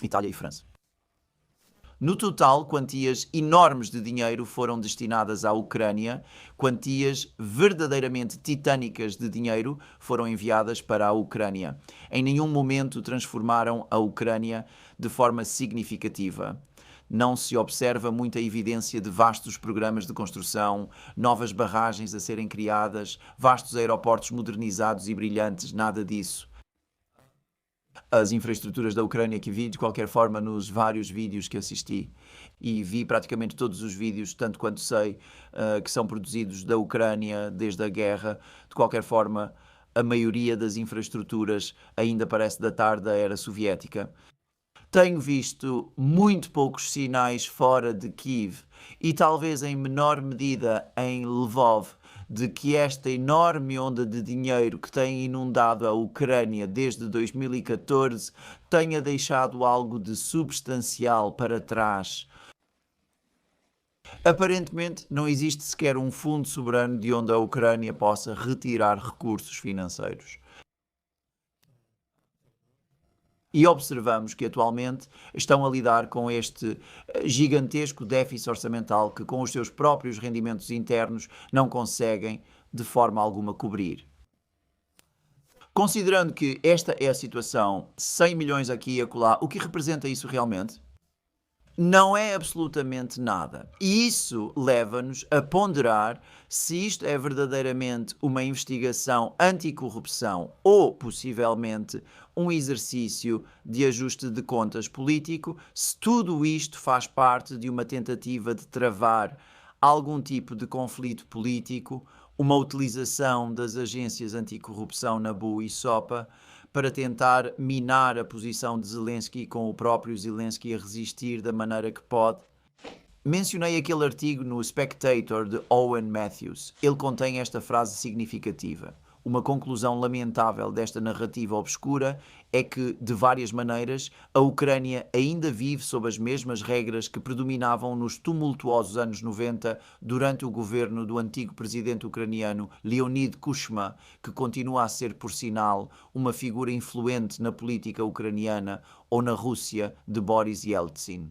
Itália e França. No total, quantias enormes de dinheiro foram destinadas à Ucrânia, quantias verdadeiramente titânicas de dinheiro foram enviadas para a Ucrânia. Em nenhum momento transformaram a Ucrânia de forma significativa. Não se observa muita evidência de vastos programas de construção, novas barragens a serem criadas, vastos aeroportos modernizados e brilhantes, nada disso. As infraestruturas da Ucrânia que vi, de qualquer forma, nos vários vídeos que assisti, e vi praticamente todos os vídeos, tanto quanto sei, que são produzidos da Ucrânia desde a guerra. De qualquer forma, a maioria das infraestruturas ainda parece datar da era soviética. Tenho visto muito poucos sinais fora de Kiev e talvez em menor medida em Lvov de que esta enorme onda de dinheiro que tem inundado a Ucrânia desde 2014 tenha deixado algo de substancial para trás. Aparentemente, não existe sequer um fundo soberano de onde a Ucrânia possa retirar recursos financeiros. E observamos que atualmente estão a lidar com este gigantesco déficit orçamental que, com os seus próprios rendimentos internos, não conseguem de forma alguma cobrir. Considerando que esta é a situação, 100 milhões aqui e acolá, o que representa isso realmente? Não é absolutamente nada. E isso leva-nos a ponderar se isto é verdadeiramente uma investigação anticorrupção ou, possivelmente, um exercício de ajuste de contas político, se tudo isto faz parte de uma tentativa de travar algum tipo de conflito político, uma utilização das agências anticorrupção NABU e SOPA para tentar minar a posição de Zelensky, com o próprio Zelensky a resistir da maneira que pode. Mencionei aquele artigo no Spectator de Owen Matthews. Ele contém esta frase significativa. Uma conclusão lamentável desta narrativa obscura é que, de várias maneiras, a Ucrânia ainda vive sob as mesmas regras que predominavam nos tumultuosos anos 90 durante o governo do antigo presidente ucraniano Leonid Kuchma, que continua a ser, por sinal, uma figura influente na política ucraniana, ou na Rússia de Boris Yeltsin.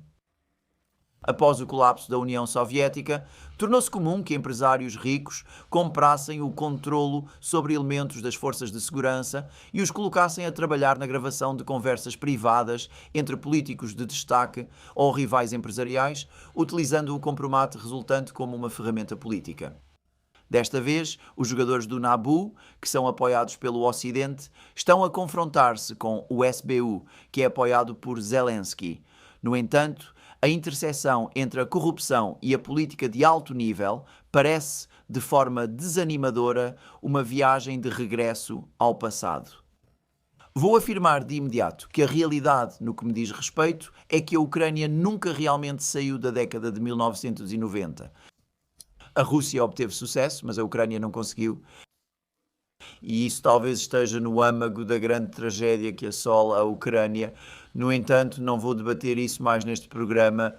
Após o colapso da União Soviética, tornou-se comum que empresários ricos comprassem o controlo sobre elementos das forças de segurança e os colocassem a trabalhar na gravação de conversas privadas entre políticos de destaque ou rivais empresariais, utilizando o compromisso resultante como uma ferramenta política. Desta vez, os jogadores do NABU, que são apoiados pelo Ocidente, estão a confrontar-se com o SBU, que é apoiado por Zelensky. No entanto, a interseção entre a corrupção e a política de alto nível parece, de forma desanimadora, uma viagem de regresso ao passado. Vou afirmar de imediato que a realidade, no que me diz respeito, é que a Ucrânia nunca realmente saiu da década de 1990. A Rússia obteve sucesso, mas a Ucrânia não conseguiu. E isso talvez esteja no âmago da grande tragédia que assola a Ucrânia. No entanto, não vou debater isso mais neste programa.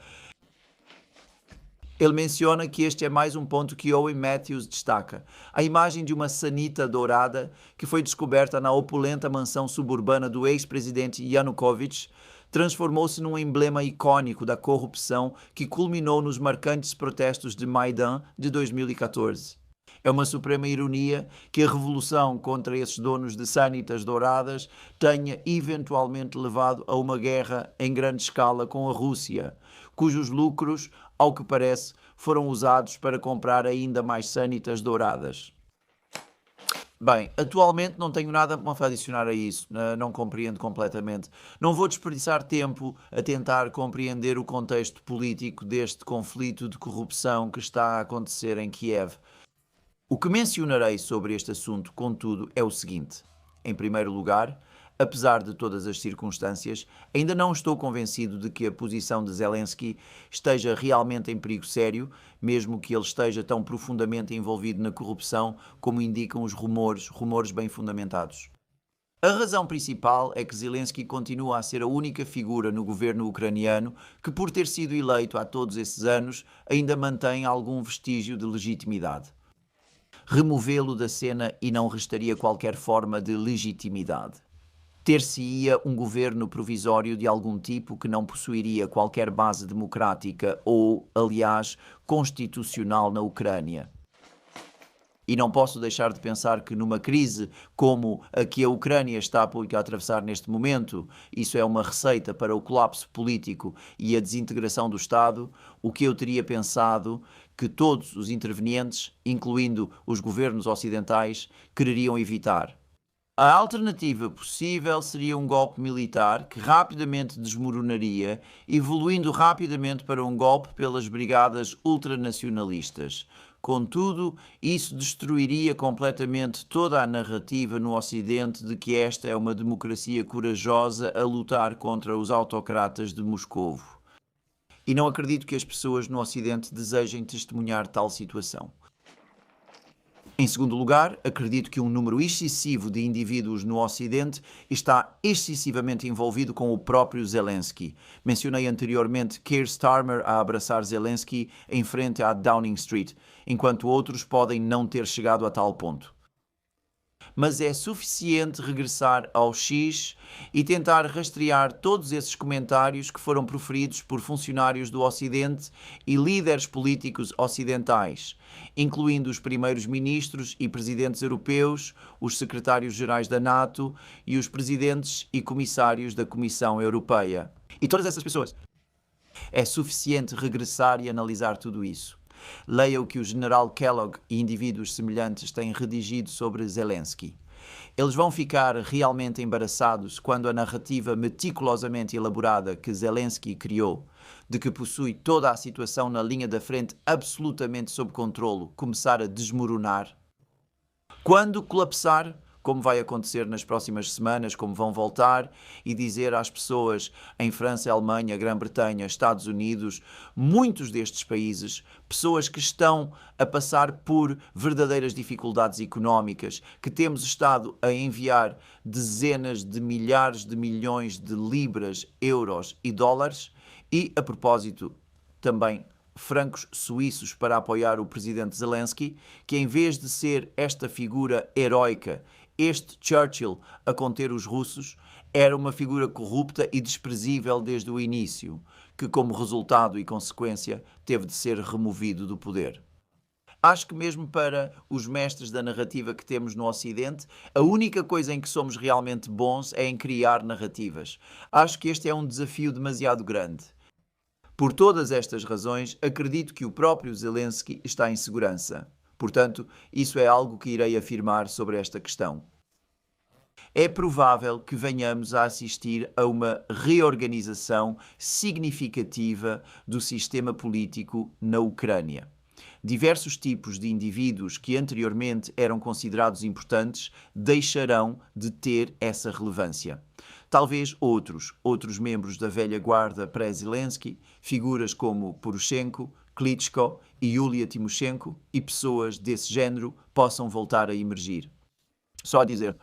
Ele menciona que este é mais um ponto que Owen Matthews destaca. A imagem de uma sanita dourada que foi descoberta na opulenta mansão suburbana do ex-presidente Yanukovych transformou-se num emblema icônico da corrupção que culminou nos marcantes protestos de Maidan de 2014. É uma suprema ironia que a revolução contra esses donos de sanitas douradas tenha eventualmente levado a uma guerra em grande escala com a Rússia, cujos lucros, ao que parece, foram usados para comprar ainda mais sanitas douradas. Bem, atualmente não tenho nada para adicionar a isso, não compreendo completamente. Não vou desperdiçar tempo a tentar compreender o contexto político deste conflito de corrupção que está a acontecer em Kiev. O que mencionarei sobre este assunto, contudo, é o seguinte. Em primeiro lugar, apesar de todas as circunstâncias, ainda não estou convencido de que a posição de Zelensky esteja realmente em perigo sério, mesmo que ele esteja tão profundamente envolvido na corrupção como indicam os rumores bem fundamentados. A razão principal é que Zelensky continua a ser a única figura no governo ucraniano que, por ter sido eleito há todos esses anos, ainda mantém algum vestígio de legitimidade. Removê-lo da cena e não restaria qualquer forma de legitimidade. ter-se-ia um governo provisório de algum tipo que não possuiria qualquer base democrática ou, aliás, constitucional na Ucrânia. E não posso deixar de pensar que numa crise como a que a Ucrânia está a atravessar neste momento, isso é uma receita para o colapso político e a desintegração do Estado, o que eu teria pensado que todos os intervenientes, incluindo os governos ocidentais, quereriam evitar. A alternativa possível seria um golpe militar que rapidamente desmoronaria, evoluindo rapidamente para um golpe pelas brigadas ultranacionalistas. Contudo, isso destruiria completamente toda a narrativa no Ocidente de que esta é uma democracia corajosa a lutar contra os autocratas de Moscovo. E não acredito que as pessoas no Ocidente desejem testemunhar tal situação. Em segundo lugar, acredito que um número excessivo de indivíduos no Ocidente está excessivamente envolvido com o próprio Zelensky. Mencionei anteriormente Keir Starmer a abraçar Zelensky em frente à Downing Street, enquanto outros podem não ter chegado a tal ponto. Mas é suficiente regressar ao X e tentar rastrear todos esses comentários que foram proferidos por funcionários do Ocidente e líderes políticos ocidentais, incluindo os primeiros ministros e presidentes europeus, os secretários-gerais da NATO e os presidentes e comissários da Comissão Europeia. E todas essas pessoas. É suficiente regressar e analisar tudo isso. Leia o que o general Kellogg e indivíduos semelhantes têm redigido sobre Zelensky. Eles vão ficar realmente embaraçados quando a narrativa meticulosamente elaborada que Zelensky criou, de que possui toda a situação na linha da frente absolutamente sob controlo, começar a desmoronar. Quando colapsar, como vai acontecer nas próximas semanas, como vão voltar e dizer às pessoas em França, Alemanha, Grã-Bretanha, Estados Unidos, muitos destes países, pessoas que estão a passar por verdadeiras dificuldades económicas, que temos estado a enviar dezenas de milhares de milhões de libras, euros e dólares, e, a propósito, também francos suíços para apoiar o presidente Zelensky, que em vez de ser esta figura heroica, este Churchill a conter os russos, era uma figura corrupta e desprezível desde o início, que como resultado e consequência teve de ser removido do poder. Acho que mesmo para os mestres da narrativa que temos no Ocidente, a única coisa em que somos realmente bons é em criar narrativas. Acho que este é um desafio demasiado grande. Por todas estas razões, acredito que o próprio Zelensky está em segurança. Portanto, isso é algo que irei afirmar sobre esta questão. É provável que venhamos a assistir a uma reorganização significativa do sistema político na Ucrânia. Diversos tipos de indivíduos que anteriormente eram considerados importantes deixarão de ter essa relevância. Talvez outros membros da velha guarda pré-Zelensky, figuras como Poroshenko, Klitschko e Yulia Tymoshenko e pessoas desse género possam voltar a emergir. Só a dizer.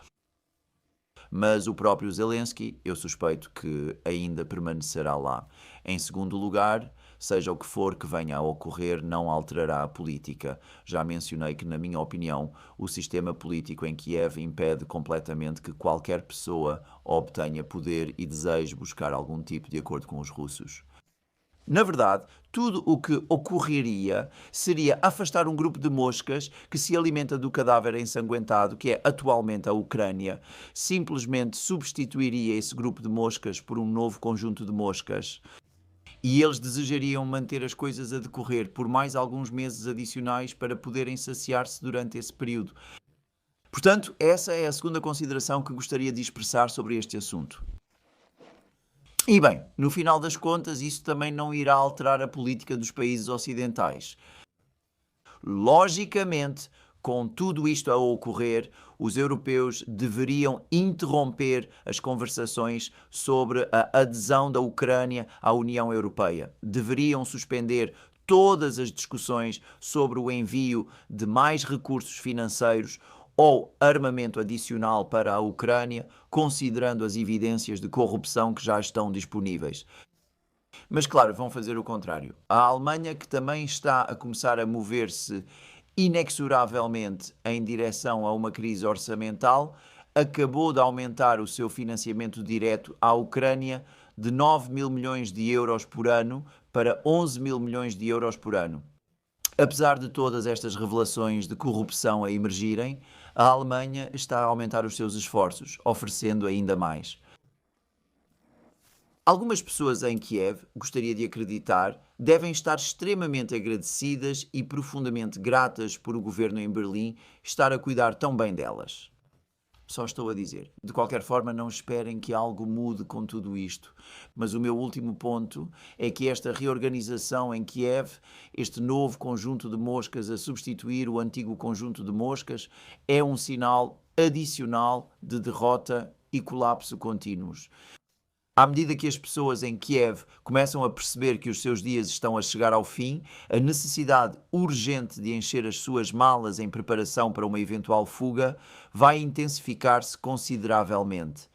Mas o próprio Zelensky, eu suspeito que ainda permanecerá lá. Em segundo lugar, seja o que for que venha a ocorrer, não alterará a política. Já mencionei que, na minha opinião, o sistema político em Kiev impede completamente que qualquer pessoa obtenha poder e deseje buscar algum tipo de acordo com os russos. Na verdade, tudo o que ocorreria seria afastar um grupo de moscas que se alimenta do cadáver ensanguentado, que é atualmente a Ucrânia. Simplesmente substituiria esse grupo de moscas por um novo conjunto de moscas. E eles desejariam manter as coisas a decorrer por mais alguns meses adicionais para poderem saciar-se durante esse período. Portanto, essa é a segunda consideração que gostaria de expressar sobre este assunto. E bem, no final das contas, isso também não irá alterar a política dos países ocidentais. Logicamente, com tudo isto a ocorrer, os europeus deveriam interromper as conversações sobre a adesão da Ucrânia à União Europeia. Deveriam suspender todas as discussões sobre o envio de mais recursos financeiros ou armamento adicional para a Ucrânia, considerando as evidências de corrupção que já estão disponíveis. Mas, claro, vão fazer o contrário. A Alemanha, que também está a começar a mover-se inexoravelmente em direção a uma crise orçamental, acabou de aumentar o seu financiamento direto à Ucrânia de 9 mil milhões de euros por ano para 11 mil milhões de euros por ano. Apesar de todas estas revelações de corrupção a emergirem, a Alemanha está a aumentar os seus esforços, oferecendo ainda mais. Algumas pessoas em Kiev, gostaria de acreditar, devem estar extremamente agradecidas e profundamente gratas por o governo em Berlim estar a cuidar tão bem delas. Só estou a dizer. De qualquer forma, não esperem que algo mude com tudo isto. Mas o meu último ponto é que esta reorganização em Kiev, este novo conjunto de moscas a substituir o antigo conjunto de moscas, é um sinal adicional de derrota e colapso contínuos. À medida que as pessoas em Kiev começam a perceber que os seus dias estão a chegar ao fim, a necessidade urgente de encher as suas malas em preparação para uma eventual fuga vai intensificar-se consideravelmente.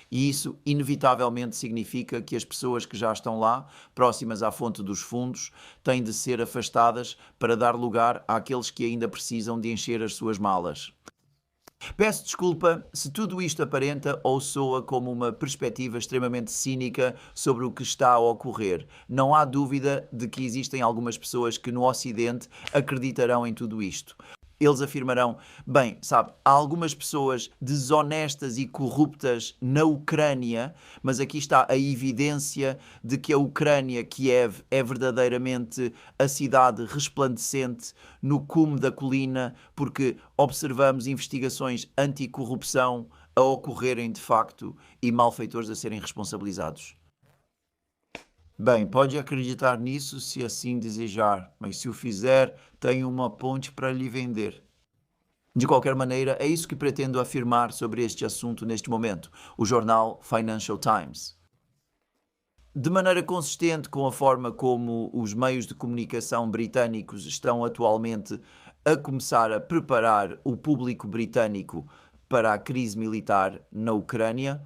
E isso, inevitavelmente, significa que as pessoas que já estão lá, próximas à fonte dos fundos, têm de ser afastadas para dar lugar àqueles que ainda precisam de encher as suas malas. Peço desculpa se tudo isto aparenta ou soa como uma perspectiva extremamente cínica sobre o que está a ocorrer. Não há dúvida de que existem algumas pessoas que no Ocidente acreditarão em tudo isto. Eles afirmarão, bem, sabe, há algumas pessoas desonestas e corruptas na Ucrânia, mas aqui está a evidência de que a Ucrânia, Kiev, é verdadeiramente a cidade resplandecente no cume da colina, porque observamos investigações anticorrupção a ocorrerem de facto e malfeitores a serem responsabilizados. Bem, pode acreditar nisso se assim desejar, mas se o fizer, tenho uma ponte para lhe vender. De qualquer maneira, é isso que pretendo afirmar sobre este assunto neste momento, o jornal Financial Times. De maneira consistente com a forma como os meios de comunicação britânicos estão atualmente a começar a preparar o público britânico para a crise militar na Ucrânia,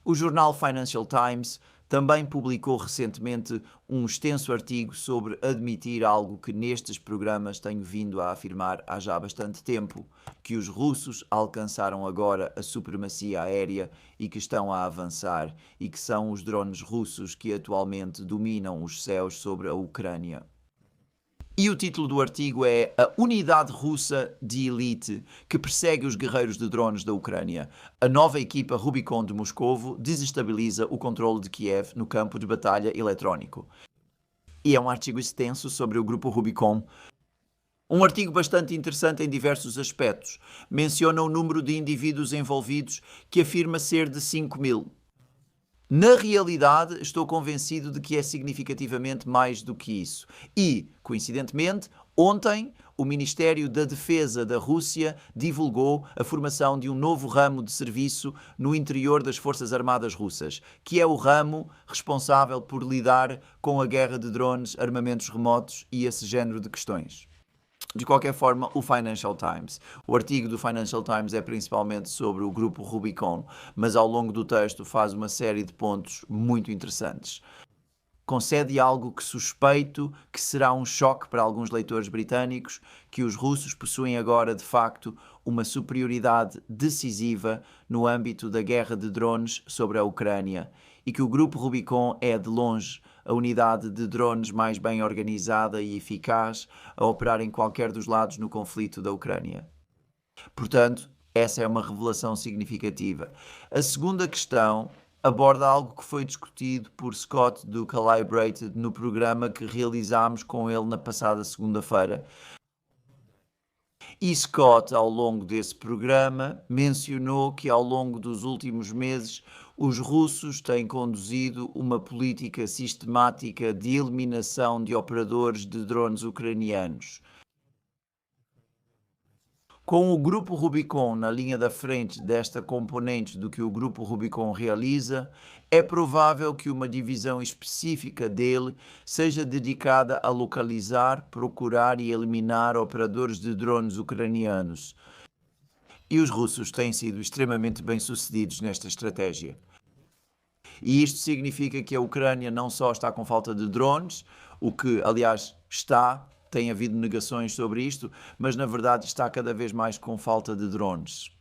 o jornal Financial Times também publicou recentemente um extenso artigo sobre admitir algo que nestes programas tenho vindo a afirmar há já bastante tempo, que os russos alcançaram agora a supremacia aérea e que estão a avançar, e que são os drones russos que atualmente dominam os céus sobre a Ucrânia. E o título do artigo é A Unidade Russa de Elite que persegue os guerreiros de drones da Ucrânia. A nova equipa Rubicon de Moscovo desestabiliza o controle de Kiev no campo de batalha eletrónico. E é um artigo extenso sobre o grupo Rubicon. Um artigo bastante interessante em diversos aspectos. Menciona o número de indivíduos envolvidos, que afirma ser de 5 mil. Na realidade, estou convencido de que é significativamente mais do que isso. E, coincidentemente, ontem o Ministério da Defesa da Rússia divulgou a formação de um novo ramo de serviço no interior das Forças Armadas Russas, que é o ramo responsável por lidar com a guerra de drones, armamentos remotos e esse género de questões. De qualquer forma, o Financial Times. O artigo do Financial Times é principalmente sobre o grupo Rubicon, mas ao longo do texto faz uma série de pontos muito interessantes. Concede algo que suspeito que será um choque para alguns leitores britânicos, que os russos possuem agora, de facto, uma superioridade decisiva no âmbito da guerra de drones sobre a Ucrânia e que o grupo Rubicon é, de longe, a unidade de drones mais bem organizada e eficaz a operar em qualquer dos lados no conflito da Ucrânia. Portanto, essa é uma revelação significativa. A segunda questão aborda algo que foi discutido por Scott do Calibrated no programa que realizámos com ele na passada segunda-feira. E Scott, ao longo desse programa, mencionou que ao longo dos últimos meses os russos têm conduzido uma política sistemática de eliminação de operadores de drones ucranianos. Com o grupo Rubicon na linha da frente desta componente do que o grupo Rubicon realiza, é provável que uma divisão específica dele seja dedicada a localizar, procurar e eliminar operadores de drones ucranianos. E os russos têm sido extremamente bem-sucedidos nesta estratégia. E isto significa que a Ucrânia não só está com falta de drones, o que, aliás, tem havido negações sobre isto, mas na verdade está cada vez mais com falta de drones.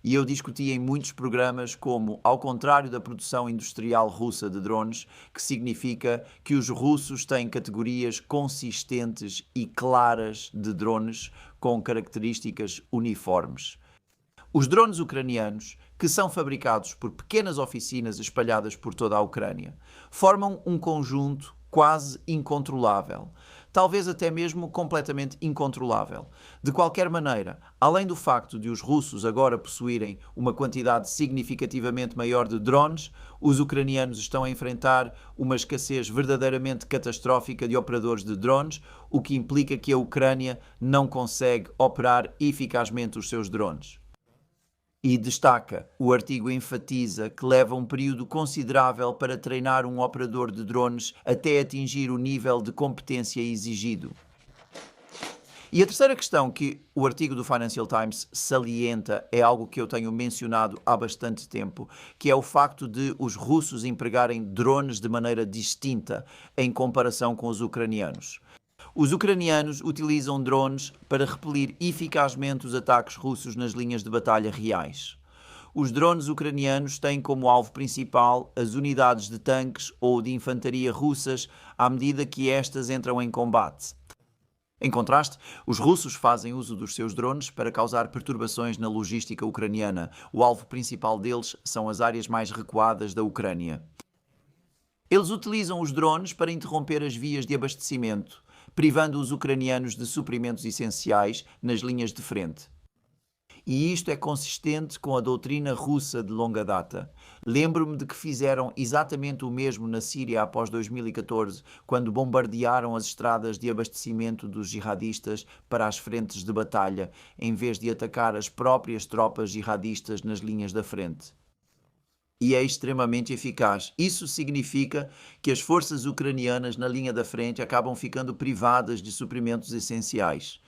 E eu discuti em muitos programas como, ao contrário da produção industrial russa de drones, que significa que os russos têm categorias consistentes e claras de drones com características uniformes. Os drones ucranianos, que são fabricados por pequenas oficinas espalhadas por toda a Ucrânia, formam um conjunto quase incontrolável, talvez até mesmo completamente incontrolável. De qualquer maneira, além do facto de os russos agora possuírem uma quantidade significativamente maior de drones, os ucranianos estão a enfrentar uma escassez verdadeiramente catastrófica de operadores de drones, o que implica que a Ucrânia não consegue operar eficazmente os seus drones. E destaca, o artigo enfatiza que leva um período considerável para treinar um operador de drones até atingir o nível de competência exigido. E a terceira questão que o artigo do Financial Times salienta é algo que eu tenho mencionado há bastante tempo, que é o facto de os russos empregarem drones de maneira distinta em comparação com os ucranianos. Os ucranianos utilizam drones para repelir eficazmente os ataques russos nas linhas de batalha reais. Os drones ucranianos têm como alvo principal as unidades de tanques ou de infantaria russas à medida que estas entram em combate. Em contraste, os russos fazem uso dos seus drones para causar perturbações na logística ucraniana. O alvo principal deles são as áreas mais recuadas da Ucrânia. Eles utilizam os drones para interromper as vias de abastecimento, privando os ucranianos de suprimentos essenciais nas linhas de frente. E isto é consistente com a doutrina russa de longa data. Lembro-me de que fizeram exatamente o mesmo na Síria após 2014, quando bombardearam as estradas de abastecimento dos jihadistas para as frentes de batalha, em vez de atacar as próprias tropas jihadistas nas linhas da frente. E é extremamente eficaz. Isso significa que as forças ucranianas na linha da frente acabam ficando privadas de suprimentos essenciais.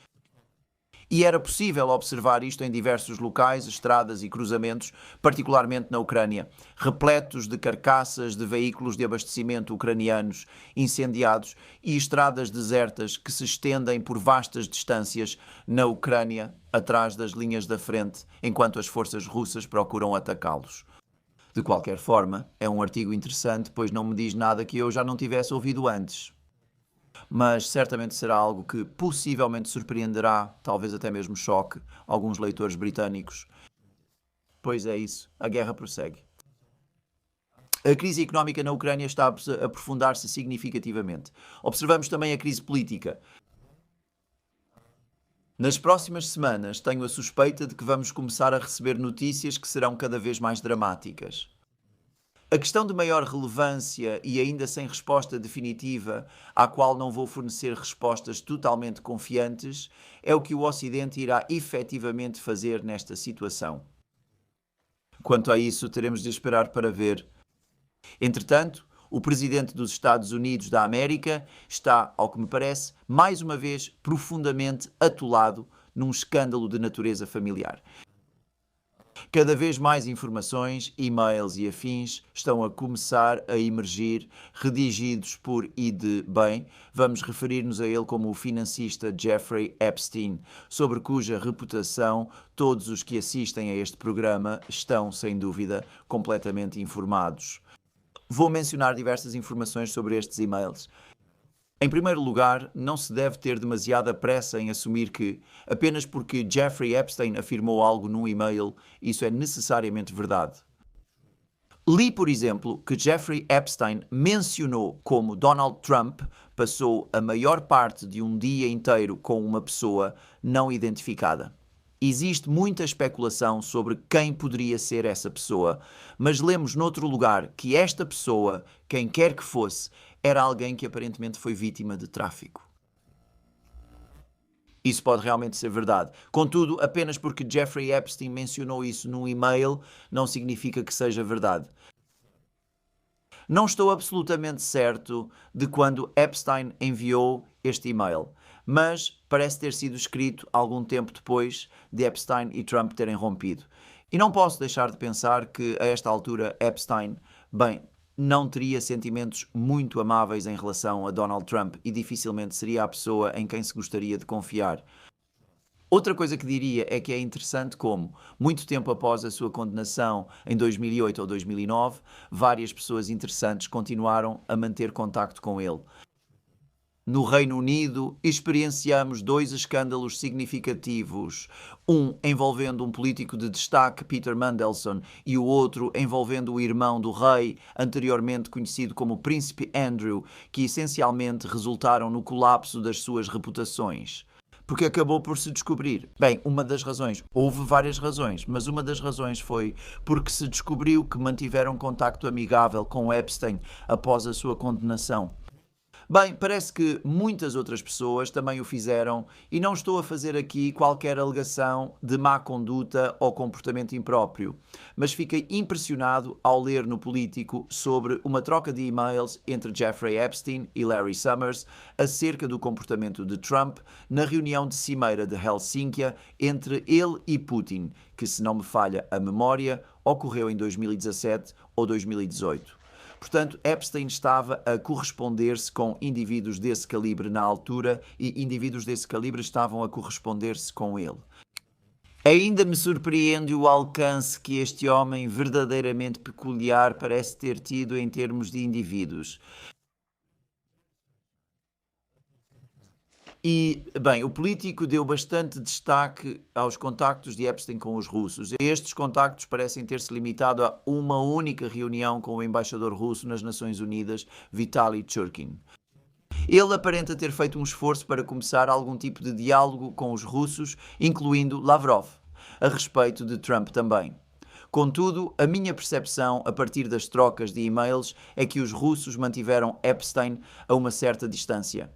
E era possível observar isto em diversos locais, estradas e cruzamentos, particularmente na Ucrânia, repletos de carcaças de veículos de abastecimento ucranianos incendiados e estradas desertas que se estendem por vastas distâncias na Ucrânia, atrás das linhas da frente, enquanto as forças russas procuram atacá-los. De qualquer forma, é um artigo interessante, pois não me diz nada que eu já não tivesse ouvido antes. Mas certamente será algo que possivelmente surpreenderá, talvez até mesmo choque, alguns leitores britânicos. Pois é isso, a guerra prossegue. A crise económica na Ucrânia está a aprofundar-se significativamente. Observamos também a crise política. Nas próximas semanas, tenho a suspeita de que vamos começar a receber notícias que serão cada vez mais dramáticas. A questão de maior relevância e ainda sem resposta definitiva, à qual não vou fornecer respostas totalmente confiantes, é o que o Ocidente irá efetivamente fazer nesta situação. Quanto a isso, teremos de esperar para ver. Entretanto, o presidente dos Estados Unidos da América está, ao que me parece, mais uma vez profundamente atolado num escândalo de natureza familiar. Cada vez mais informações, e-mails e afins estão a começar a emergir, redigidos por e de bem. Vamos referir-nos a ele como o financista Jeffrey Epstein, sobre cuja reputação todos os que assistem a este programa estão, sem dúvida, completamente informados. Vou mencionar diversas informações sobre estes e-mails. Em primeiro lugar, não se deve ter demasiada pressa em assumir que, apenas porque Jeffrey Epstein afirmou algo num e-mail, isso é necessariamente verdade. Li, por exemplo, que Jeffrey Epstein mencionou como Donald Trump passou a maior parte de um dia inteiro com uma pessoa não identificada. Existe muita especulação sobre quem poderia ser essa pessoa, mas lemos noutro lugar que esta pessoa, quem quer que fosse, era alguém que aparentemente foi vítima de tráfico. Isso pode realmente ser verdade. Contudo, apenas porque Jeffrey Epstein mencionou isso num e-mail, não significa que seja verdade. Não estou absolutamente certo de quando Epstein enviou este e-mail, mas parece ter sido escrito algum tempo depois de Epstein e Trump terem rompido. E não posso deixar de pensar que, a esta altura, Epstein, não teria sentimentos muito amáveis em relação a Donald Trump e dificilmente seria a pessoa em quem se gostaria de confiar. Outra coisa que diria é que é interessante como, muito tempo após a sua condenação em 2008 ou 2009, várias pessoas interessantes continuaram a manter contacto com ele. No Reino Unido, experienciamos dois escândalos significativos, um envolvendo um político de destaque, Peter Mandelson, e o outro envolvendo o irmão do rei, anteriormente conhecido como Príncipe Andrew, que essencialmente resultaram no colapso das suas reputações. Porque acabou por se descobrir. Bem, uma das razões, houve várias razões, mas uma das razões foi porque se descobriu que mantiveram contacto amigável com Epstein após a sua condenação. Bem, parece que muitas outras pessoas também o fizeram e não estou a fazer aqui qualquer alegação de má conduta ou comportamento impróprio, mas fiquei impressionado ao ler no Político sobre uma troca de e-mails entre Jeffrey Epstein e Larry Summers acerca do comportamento de Trump na reunião de cimeira de Helsínquia entre ele e Putin, que, se não me falha a memória, ocorreu em 2017 ou 2018. Portanto, Epstein estava a corresponder-se com indivíduos desse calibre na altura e indivíduos desse calibre estavam a corresponder-se com ele. Ainda me surpreende o alcance que este homem verdadeiramente peculiar parece ter tido em termos de indivíduos. E, bem, o Político deu bastante destaque aos contactos de Epstein com os russos. Estes contactos parecem ter-se limitado a uma única reunião com o embaixador russo nas Nações Unidas, Vitaly Churkin. Ele aparenta ter feito um esforço para começar algum tipo de diálogo com os russos, incluindo Lavrov, a respeito de Trump também. Contudo, a minha percepção, a partir das trocas de e-mails, é que os russos mantiveram Epstein a uma certa distância.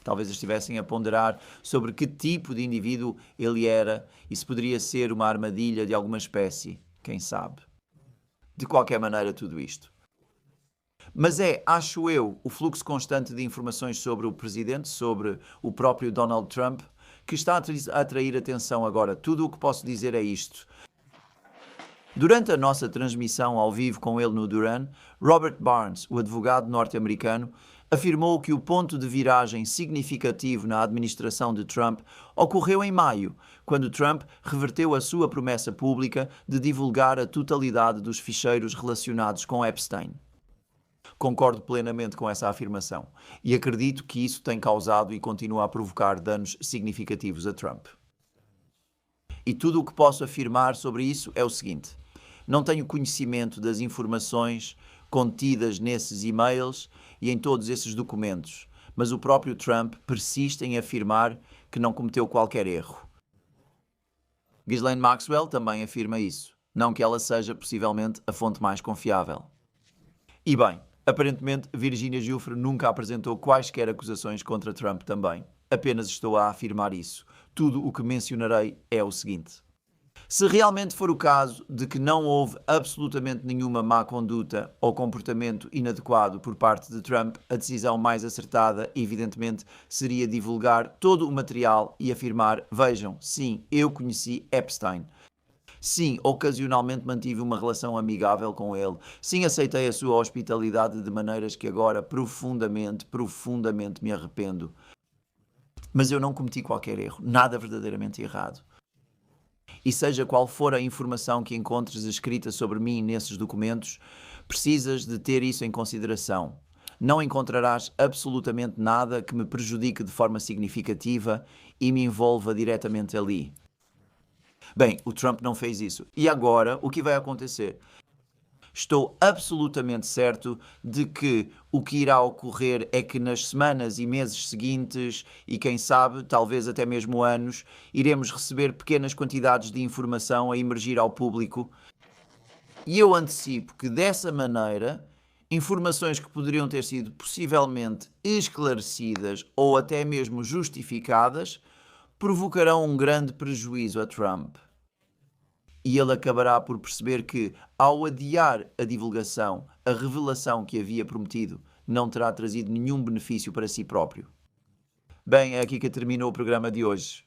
Talvez estivessem a ponderar sobre que tipo de indivíduo ele era e se poderia ser uma armadilha de alguma espécie, quem sabe. De qualquer maneira, tudo isto. Mas acho eu, o fluxo constante de informações sobre o presidente, sobre o próprio Donald Trump, que está a atrair atenção agora. Tudo o que posso dizer é isto. Durante a nossa transmissão ao vivo com ele no Duran, Robert Barnes, o advogado norte-americano, afirmou que o ponto de viragem significativo na administração de Trump ocorreu em maio, quando Trump reverteu a sua promessa pública de divulgar a totalidade dos ficheiros relacionados com Epstein. Concordo plenamente com essa afirmação e acredito que isso tem causado e continua a provocar danos significativos a Trump. E tudo o que posso afirmar sobre isso é o seguinte: não tenho conhecimento das informações contidas nesses e-mails e em todos esses documentos, mas o próprio Trump persiste em afirmar que não cometeu qualquer erro. Ghislaine Maxwell também afirma isso, não que ela seja possivelmente a fonte mais confiável. E bem, aparentemente Virginia Giuffre nunca apresentou quaisquer acusações contra Trump também. Apenas estou a afirmar isso. Tudo o que mencionarei é o seguinte: se realmente for o caso de que não houve absolutamente nenhuma má conduta ou comportamento inadequado por parte de Trump, a decisão mais acertada, evidentemente, seria divulgar todo o material e afirmar: vejam, sim, eu conheci Epstein. Sim, ocasionalmente mantive uma relação amigável com ele. Sim, aceitei a sua hospitalidade de maneiras que agora profundamente me arrependo. Mas eu não cometi qualquer erro, nada verdadeiramente errado. E seja qual for a informação que encontres escrita sobre mim nesses documentos, precisas de ter isso em consideração. Não encontrarás absolutamente nada que me prejudique de forma significativa e me envolva diretamente ali. Bem, o Trump não fez isso. E agora, o que vai acontecer? Estou absolutamente certo de que o que irá ocorrer é que nas semanas e meses seguintes, e quem sabe, talvez até mesmo anos, iremos receber pequenas quantidades de informação a emergir ao público. E eu antecipo que dessa maneira, informações que poderiam ter sido possivelmente esclarecidas ou até mesmo justificadas, provocarão um grande prejuízo a Trump. E ele acabará por perceber que, ao adiar a divulgação, a revelação que havia prometido não terá trazido nenhum benefício para si próprio. Bem, é aqui que terminou o programa de hoje.